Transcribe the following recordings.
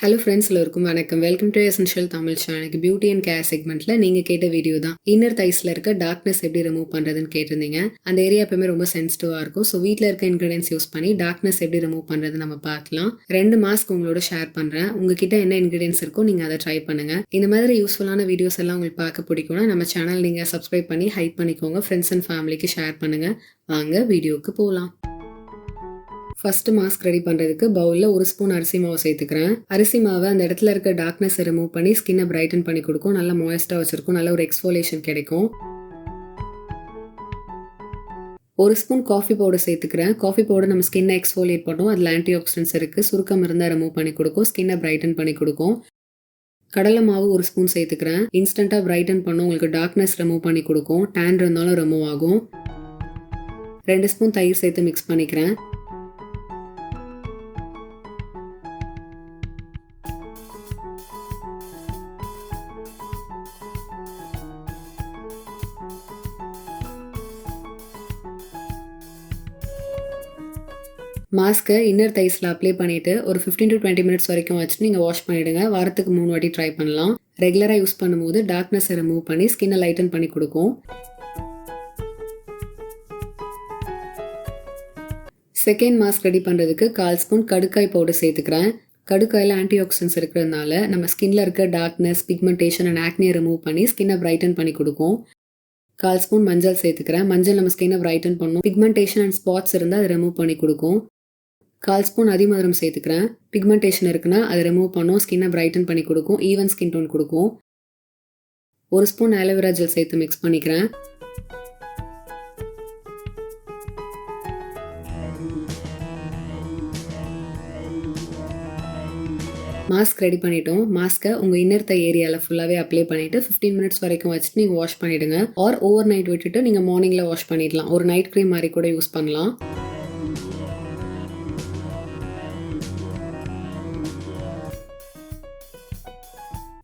Hello friends, எல்லோருக்கும் வணக்கம். Welcome to essential Tamil சேனலுக்கு. பியூட்டி அண்ட் கேர் செக்மெண்ட்ல நீங்க கேட்ட வீடியோ தான். இன்னர் தைஸ்ல இருக்க டார்க்னஸ் எப்படி ரிமூவ் பண்றதுன்னு கேட்டிருந்தீங்க. அந்த ஏரியா எப்பவுமே ரொம்ப சென்சிட்டிவா இருக்கும். ஸோ வீட்டில் இருக்க இன்கிரீடியன்ஸ் யூஸ் பண்ணி டார்க்னஸ் எப்படி ரிமூவ் பண்றது நம்ம பார்க்கலாம். 2 மாஸ்க் உங்களோட ஷேர் பண்றேன். உங்ககிட்ட என்ன இன்கிரீடியன்ஸ் இருக்கோ நீங்க அதை ட்ரை பண்ணுங்க. இந்த மாதிரி யூஸ்ஃபுல்லான வீடியோஸ் எல்லாம் உங்களுக்கு பார்க்க பிடிக்கும்னா நம்ம சேனல் நீங்க சப்ஸ்கிரைப் பண்ணி ஹைப் பண்ணிக்கோங்க. ஃப்ரெண்ட்ஸ் அண்ட் ஃபேமிலிக்கு ஷேர் பண்ணுங்க. வாங்க வீடியோக்கு போகலாம். ஃபர்ஸ்ட் மாஸ்க் ரெடி பண்ணுறதுக்கு பவுலில் 1 ஸ்பூன் அரிசி மாவு சேர்த்துக்கிறேன். அரிசி மாவை அந்த இடத்துல இருக்க டார்க்னஸ் ரிமூவ் பண்ணி ஸ்கின்னை பிரைட்டன் பண்ணி கொடுக்கும். நல்லா மாய்ஸ்டாக வச்சிருக்கும். நல்ல ஒரு எக்ஸ்ஃபோலியேஷன் கிடைக்கும். 1 ஸ்பூன் காஃபி பவுடர் சேர்த்துக்கிறேன். காஃபி பவுடர் நம்ம ஸ்கின்னை எக்ஸ்ஃபோலியேட் பண்ணும். அதில் ஆன்டி ஆக்சிடென்ட்ஸ் இருக்குது. சுருக்கம் இருந்தால் ரிமூவ் பண்ணி கொடுக்கும். ஸ்கின்னை பிரைட்டன் பண்ணி கொடுக்கும். கடலை மாவு 1 ஸ்பூன் சேர்த்துக்கிறேன். இன்ஸ்டண்ட்டாக பிரைட்டன் பண்ணும். உங்களுக்கு டார்க்னஸ் ரிமூவ் பண்ணி கொடுக்கும். டேன் இருந்தாலும் ரிமூவ் ஆகும். 2 ஸ்பூன் தயிர் சேர்த்து மிக்ஸ் பண்ணிக்கிறேன். மாஸ்க்கை இன்னர் தைஸில் அப்ளை பண்ணிவிட்டு ஒரு 15 to 20 மினிட்ஸ் வரைக்கும் வச்சுட்டு நீங்கள் வாஷ் பண்ணிவிடுங்க. வாரத்துக்கு 3 வாட்டி ட்ரை பண்ணலாம். ரெகுலராக யூஸ் பண்ணும்போது டார்க்னஸை ரிமூவ் பண்ணி ஸ்கின்னை லைட்டன் பண்ணி கொடுக்கும். செகண்ட் மாஸ்க் ரெடி பண்ணுறதுக்கு 1/4 ஸ்பூன் கடுக்காய் பவுடர் சேர்த்துக்கிறேன். கடுக்காயில் ஆன்டி ஆக்சிடென்ட்ஸ் இருக்கிறதுனால நம்ம ஸ்கின்ல இருக்க டார்க்னஸ், பிக்மெண்டேஷன் அண்ட் ஆக்னியை ரிமூவ் பண்ணி ஸ்கின்னை பிரைட்டன் பண்ணி கொடுக்கும். 1/4 ஸ்பூன் மஞ்சள் சேர்த்துக்கிறேன். மஞ்சள் நம்ம ஸ்கின்னை பிரைட்டன் பண்ணும். பிக்மெண்டேஷன் அண்ட் ஸ்பாட்ஸ் இருந்தால் அதை ரிமூவ் பண்ணி கொடுக்கும். 1/4 ஸ்பூன் அதிமதுரம் சேர்த்துக்கிறேன். பிக்மெண்டேஷன் இருக்குன்னா அதை ரிமூவ் பண்ணும். ஸ்கின்னை பிரைட்டன் பண்ணி கொடுக்கும். ஈவன் ஸ்கின் டோன் கொடுக்கும். 1 ஸ்பூன் ஆலோவேரா ஜெல் சேர்த்து மிக்ஸ் பண்ணிக்கிறேன். மாஸ்க் ரெடி பண்ணிட்டோம். மாஸ்க்கை உங்கள் இன்னர் தை ஏரியாவில் ஃபுல்லாகவே அப்ளை பண்ணிவிட்டு 15 மினிட்ஸ் வரைக்கும் வச்சுட்டு நீங்கள் வாஷ் பண்ணிவிடுங்க. ஆர் ஓவர் நைட் விட்டுட்டு நீங்கள் மார்னிங்கில் வாஷ் பண்ணிடலாம். ஒரு நைட் க்ரீம் மாதிரி கூட யூஸ் பண்ணலாம்.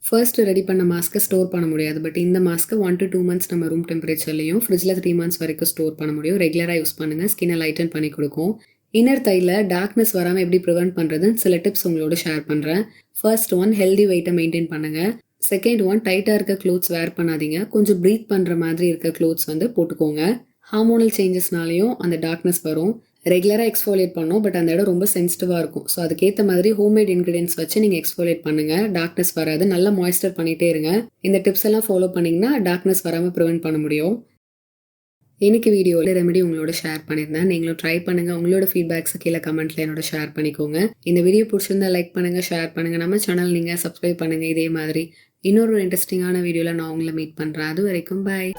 ஃபர்ஸ்ட் ரெடி பண்ண மாஸ்க்கை ஸ்டோர் பண்ண முடியாது. பட் இந்த மாஸ்க்கை 1 to 2 months நம்ம ரூம் டெம்பரேச்சர்லையும் ஃப்ரிட்ஜில் 3 months வரைக்கும் ஸ்டோர் பண்ண முடியும். ரெகுலராக யூஸ் பண்ணுங்கள். ஸ்கின்னை லைட்டன் பண்ணி கொடுக்கும். இன்னர் தையில் டார்க்னஸ் வராமல் எப்படி ப்ரிவென்ட் பண்ணுறதுன்னு சில டிப்ஸ் உங்களோட ஷேர் பண்ணுறேன். ஃபர்ஸ்ட் ஒன், ஹெல்தி வெயிட்டை மெயின்டைன் பண்ணுங்கள். செகண்ட் ஒன், டைட்டாக இருக்க க்ளோத்ஸ் வேர் பண்ணாதீங்க. கொஞ்சம் ப்ரீத் பண்ணுற மாதிரி இருக்க க்ளோத்ஸ் போட்டுக்கோங்க. ஹார்மோனல் சேஞ்சஸ்னாலையும் அந்த டார்க்னஸ் வரும். ரெகுலராக எக்ஸ்ஃபோலியேட் பண்ணோம். பட் அந்த இடம் ரொம்ப சென்சிட்டிவாக இருக்கும். ஸோ அதுக்கேற்ற மாதிரி ஹோம்மேட் இன்க்ரீடியன்ஸ் வச்சு நீங்கள் எக்ஸ்ஃபோலியேட் பண்ணுங்கள். டார்க்னஸ் வராது. நல்லா மாய்ஸ்டர் பண்ணிகிட்டே இருங்க. இந்த டிப்ஸ் எல்லாம் ஃபாலோ பண்ணிங்கன்னா டார்க்னஸ் வராமல் ப்ரிவென்ட் பண்ண முடியும். இன்னைக்கு வீடியோவில் ரெமெடி உங்களோட ஷேர் பண்ணியிருந்தேன். நீங்களும் ட்ரை பண்ணுங்கள். உங்களோட ஃபீட்பேக்ஸை கீழே கமெண்ட்டில் என்னோட ஷேர் பண்ணிக்கோங்க. இந்த வீடியோ பிடிச்சிருந்தா லைக் பண்ணுங்கள், ஷேர் பண்ணுங்கள். நம்ம சேனல் நீங்கள் சப்ஸ்கிரைப் பண்ணுங்கள். இதே மாதிரி இன்னொரு இன்ட்ரெஸ்டிங்கான வீடியோவில் நான் உங்களை மீட் பண்ணுறேன். அது வரைக்கும் பாய்.